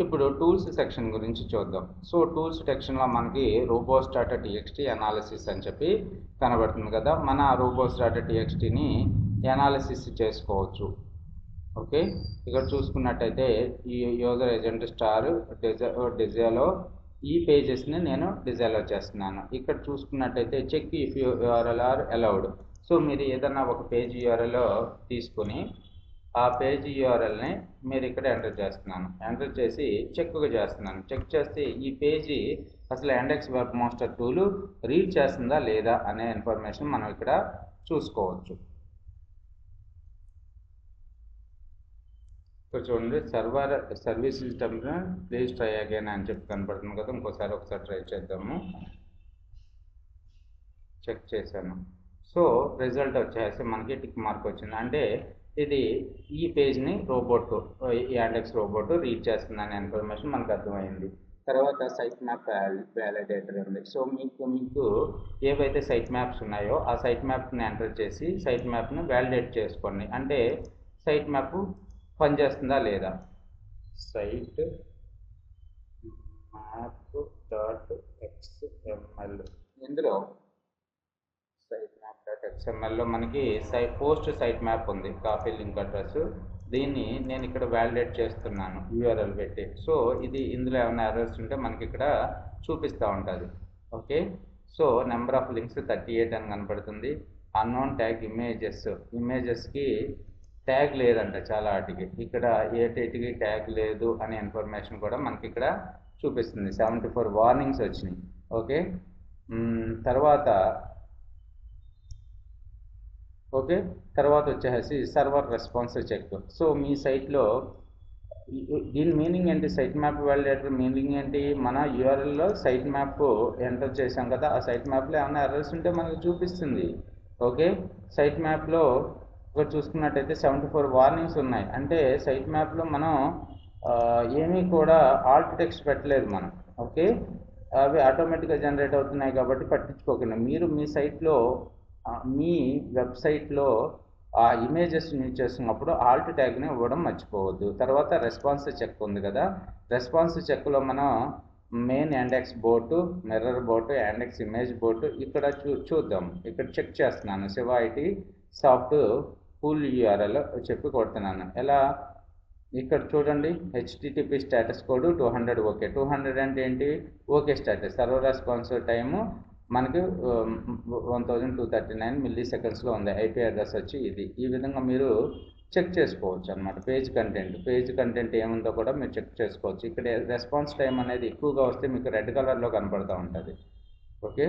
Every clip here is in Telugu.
ఇప్పుడు టూల్స్ సెక్షన్ గురించి చూద్దాం. సో టూల్స్ సెక్షన్లో మనకి robots.txt అనాలిసిస్ అని చెప్పి కనబడుతుంది కదా. మన robots.txtని అనాలిసిస్ చేసుకోవచ్చు. ఓకే, ఇక్కడ చూసుకున్నట్టయితే ఈ యూజర్ ఏజెంట్ స్టార్ డిజైలో ఈ పేజెస్ని నేను డిజైలో చేస్తున్నాను. ఇక్కడ చూసుకున్నట్టయితే check if URL are allowed. So మీరు ఏదన్నా ఒక పేజ్ యూఆర్ఎల్ తీసుకుని ఆ పేజ్ యూఆర్ఎల్ని మీరు ఇక్కడ ఎంటర్ చేస్తున్నాను. ఎంటర్ చేసి చెక్గా చేస్తున్నాను. చెక్ చేస్తే ఈ పేజీ అసలు index web master tool read చేస్తుందా లేదా అనే ఇన్ఫర్మేషన్ మనం ఇక్కడ చూసుకోవచ్చు. ఇక్కడ చూడండి, service system please try again అని చెప్పి కనపడుతుంది కదా. ఒకసారి ట్రై చేద్దాము. చెక్ చేశాను. సో రిజల్ట్ వచ్చేసి మనకి టిక్ మార్క్ వచ్చింది. అంటే ఇది ఈ పేజ్ని యాండెక్స్ రోబోట్ రీడ్ చేస్తుందనే ఇన్ఫర్మేషన్ మనకు అర్థమైంది. తర్వాత సైట్ మ్యాప్ వ్యాలిడేటర్ ఉంది. సో మీకు ఏవైతే సైట్ మ్యాప్స్ ఉన్నాయో ఆ సైట్ మ్యాప్ని ఎంటర్ చేసి సైట్ మ్యాప్ని వ్యాలిడేట్ చేసుకోండి. అంటే సైట్ మ్యాప్ పనిచేస్తుందా లేదా. సైట్ మ్యాప్ డాట్ ఎక్స్ఎంఎల్, ఇందులో సైట్ మ్యాప్ డాట్ ఎక్స్ఎంఎల్లో మనకి పోస్ట్ సైట్ మ్యాప్ ఉంది, కాపీ లింక్ అడ్రస్. దీన్ని నేను ఇక్కడ వ్యాలిడేట్ చేస్తున్నాను యూఆర్ఎల్ పెట్టి. సో ఇందులో ఏమైనా ఎర్రర్స్ ఉంటే మనకి ఇక్కడ చూపిస్తూ ఉంటుంది. Okay, so number of links 38 అని కనపడుతుంది. అన్నోన్ ట్యాగ్ ఇమేజెస్కి ట్యాగ్ లేదంట చాలా వాటికి. ఇక్కడ ఏటికి ట్యాగ్ లేదు అనే ఇన్ఫర్మేషన్ కూడా మనకి ఇక్కడ చూపిస్తుంది. 74 వార్నింగ్స్ వచ్చినాయి. ఓకే, తర్వాత వచ్చేసి సర్వర్ రెస్పాన్స్ చెక్. సో మీ సైట్లో దీని మీనింగ్ ఏంటి, సైట్ మ్యాప్ వ్యాలిడేటర్ మీనింగ్ ఏంటి, మన యూఆర్ఎల్లో సైట్ మ్యాప్ ఎంటర్ చేసాం కదా, ఆ సైట్ మ్యాప్లో ఏమైనా ఎర్రర్స్ ఉంటే మనకు చూపిస్తుంది. ఓకే, సైట్ మ్యాప్లో ఇక్కడ చూసుకున్నట్టయితే 74 వార్నింగ్స్ ఉన్నాయి. అంటే సైట్ మ్యాప్లో మనం ఏమీ కూడా ఆల్ట్ టెక్స్ట్ పెట్టలేదు మనం. ఓకే, అవి ఆటోమేటిక్గా జనరేట్ అవుతున్నాయి కాబట్టి పట్టించుకోకుండా మీరు మీ సైట్లో మీ వెబ్సైట్లో ఆ ఇమేజెస్ యూజ్ చేస్తున్నప్పుడు ఆల్ట్ ట్యాగ్ని ఇవ్వడం మర్చిపోవద్దు. తర్వాత రెస్పాన్స్ చెక్ ఉంది కదా, రెస్పాన్స్ చెక్లో మనం main Yandex board, mirror board, Yandex image board ఇక్కడ చూద్దాం. ఇక్కడ చెక్ చేస్తున్నాను. Shiva IT soft full URL చెప్పి కొడుతున్నాను. ఎలా, ఇక్కడ చూడండి, హెచ్టిటిపి స్టేటస్ కోడ్ 200 ఓకే. 200 అంటే ఏంటి, okay status. Server response time మనకి 1239 మిల్లీ సెకండ్స్లో ఉంది. ఐపీ అడ్రస్ వచ్చి ఇది. ఈ విధంగా మీరు చెక్ చేసుకోవచ్చు అనమాట. పేజ్ కంటెంట్ ఏముందో కూడా మీరు చెక్ చేసుకోవచ్చు. ఇక్కడ రెస్పాన్స్ టైం అనేది ఎక్కువగా వస్తే మీకు రెడ్ కలర్లో కనపడుతూ ఉంటుంది. ఓకే,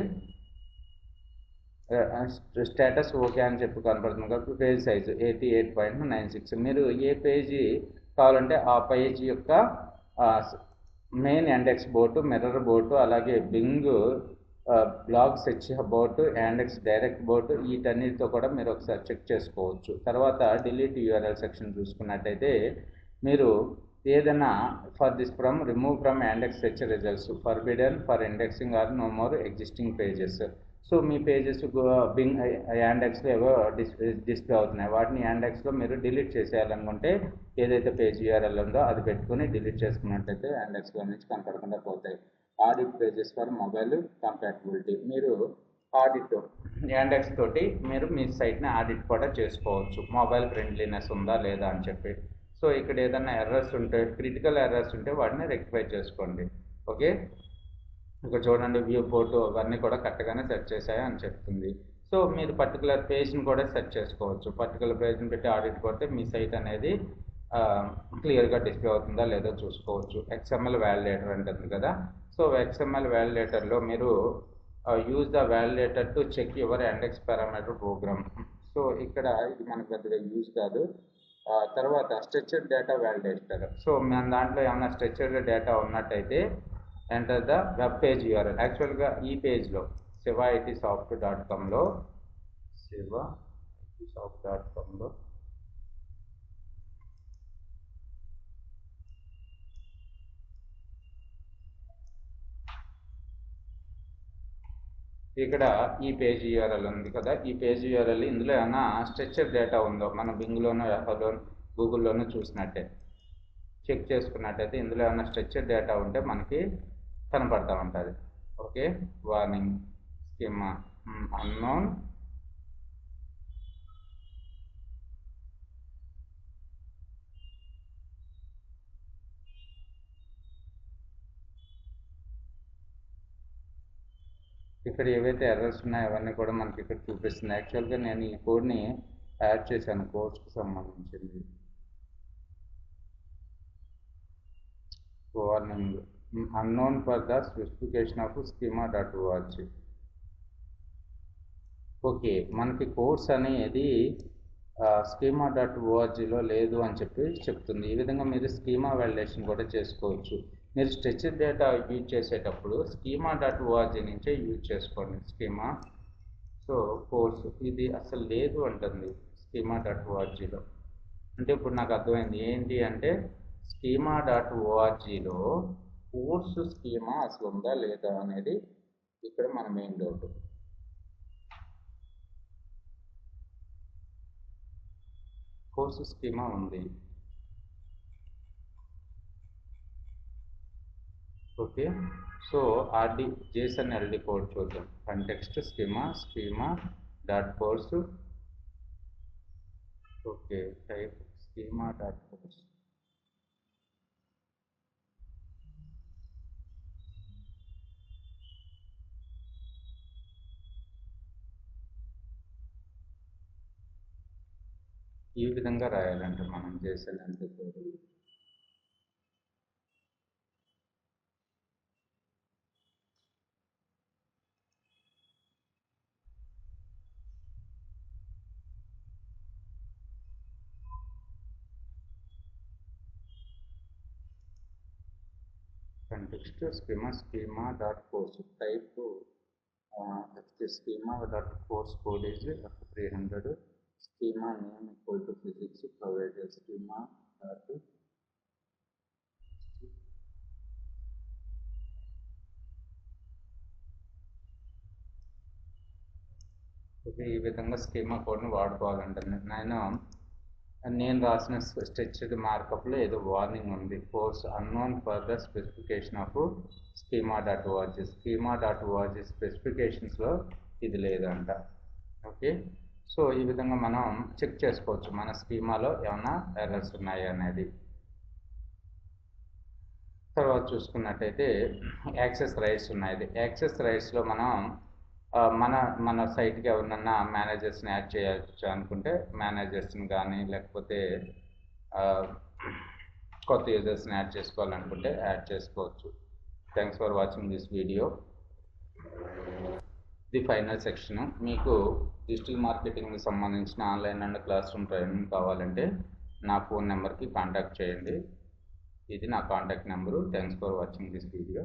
స్టేటస్ ఓకే అని చెప్పి కనపడుతుంది కాబట్టి పేజ్ సైజు 88.96. మీరు ఏ పేజీ కావాలంటే ఆ పేజీ యొక్క main index board, mirror board, అలాగే Bing blog search board, Yandex direct board, వీటన్నిటితో కూడా మీరు ఒకసారి చెక్ చేసుకోవచ్చు. తర్వాత డిలీట్ యూఆర్ఎల్ సెక్షన్ చూసుకున్నట్టయితే మీరు ఏదైనా remove from Yandex search results, forbidden for indexing or no more existing pages. So మీ పేజెస్ బింగ్ యాండెక్స్లో ఏవో డిస్ప్లే అవుతున్నాయి, వాటిని యాండెక్స్లో మీరు డిలీట్ చేసేయాలనుకుంటే ఏదైతే పేజ్ యూఆర్ఎల్ ఉందో అది పెట్టుకుని డిలీట్ చేసుకున్నట్టయితే యాండెక్స్లో నుంచి కనపడకుండా పోతాయి. Audit pages for mobile compatibility, మీరు ఆడిట్ యాండెక్స్ తోటి మీరు మీ సైట్ని ఆడిట్ కూడా చేసుకోవచ్చు, మొబైల్ ఫ్రెండ్లీనెస్ ఉందా లేదా అని చెప్పి. సో ఇక్కడ ఏదైనా ఎర్రర్స్ ఉంటే, క్రిటికల్ ఎర్రర్స్ ఉంటే వాటిని రెక్టిఫై చేసుకోండి. ఓకే, ఇక్కడ చూడండి, వ్యూ ఫోటో అవన్నీ కూడా కరెక్ట్గానే సెట్ చేశాయి అని చెప్తుంది. సో మీరు పర్టికులర్ పేజ్ని కూడా సెట్ చేసుకోవచ్చు. పర్టికులర్ పేజ్ని పెట్టి ఆడిట్ కొడితే మీ సైట్ అనేది క్లియర్గా డిస్ప్లే అవుతుందా లేదో చూసుకోవచ్చు. XML వ్యాలిడేటర్ అంటుంది కదా. సో XML వ్యాలిడేటర్లో మీరు use the validator to check your index parameter program. So ఇక్కడ ఇది మనకు పెద్దగా యూజ్ కాదు. తర్వాత స్ట్రక్చర్డ్ డేటా వ్యాలిడేటర్. సో మన దాంట్లో ఏమైనా స్ట్రక్చర్డ్ డేటా ఉన్నట్టయితే enter the web page URL. యాక్చువల్గా ఈ పేజ్లో shivaitsoft.comలో ఇక్కడ ఈ పేజ్ యూఆర్ఎల్ ఉంది కదా, ఈ పేజ్ యూఆర్ఎల్ ఇందులో ఏమైనా స్ట్రక్చర్ డేటా ఉందో, మన బింగ్లోనో, యాహోలో, గూగుల్లోనూ చూసినట్టే చెక్ చేసుకున్నట్టయితే ఇందులో ఏమైనా స్ట్రక్చర్ డేటా ఉంటే మనకి కనపడతా ఉంటుంది. ఓకే, వార్నింగ్ స్కీమా అన్నోన్ ఇక్కడ ఏవైతే ఎర్రర్స్ ఉన్నాయో అవన్నీ కూడా మనకి ఇక్కడ చూపిస్తుంది. యాక్చువల్గా నేను ఈ కోడ్ని యాడ్ చేశాను కోర్స్కి సంబంధించింది. Warning unknown for the specification of schema.org. Okay, మనకి కోర్స్ అనేది schema.orgలో లేదు అని చెప్తుంది. ఈ విధంగా మీరు స్కీమా వాలిడేషన్ కూడా చేసుకోవచ్చు. మీరు స్ట్రక్చర్ డేటా యూజ్ చేసేటప్పుడు schema.org నుంచే యూజ్ చేసుకోండి స్కీమా. సో కోర్స్ ఇది అసలు లేదు అంటుంది schema.orgలో. అంటే ఇప్పుడు నాకు అర్థమైంది ఏంటి అంటే schema.orgలో కోర్సు స్కీమా అసలు ఉందా లేదా అనేది ఇక్కడ మన మెయిన్ డౌట్. కోర్సు స్కీమా ఉంది. ఓకే, సో ఆర్డి JSON LD కోడ్ చూద్దాం. Context schema dot course. Okay, type schema dot course. ఈ విధంగా రాయాలంటే మనం JSON LD code. Context schema dot course type schema dot course code is F300. Schema name equal to physics provided schema dot okay, ఈ విధంగా స్కీమా కోడ్ని వాడుకోవాలంటే నేను రాసిన స్ట్రక్చర్డ్ మార్కప్లో ఏదో వార్నింగ్ ఉంది. Course unknown for the specification of schema.org స్పెసిఫికేషన్స్లో ఇది లేదంట. ఓకే, సో ఈ విధంగా మనం చెక్ చేసుకోవచ్చు మన స్కీమాలో ఏమైనా ఎర్రర్స్ ఉన్నాయి అనేది. తర్వాత చూసుకున్నట్టయితే యాక్సెస్ రైట్స్ ఉన్నాయి. యాక్సెస్ రైట్స్లో మనం మన సైట్కి ఎవరినన్నా మేనేజర్స్ని యాడ్ చేయొచ్చు అనుకుంటే మేనేజర్స్ని కానీ లేకపోతే కొత్త యూజర్స్ని యాడ్ చేసుకోవాలనుకుంటే యాడ్ చేసుకోవచ్చు. Thanks for watching this video. The final section. మీకు డిజిటల్ మార్కెటింగ్కి సంబంధించిన online and class room training కావాలంటే నా ఫోన్ నెంబర్కి కాంటాక్ట్ చేయండి. ఇది నా contact number. Thanks for watching this video.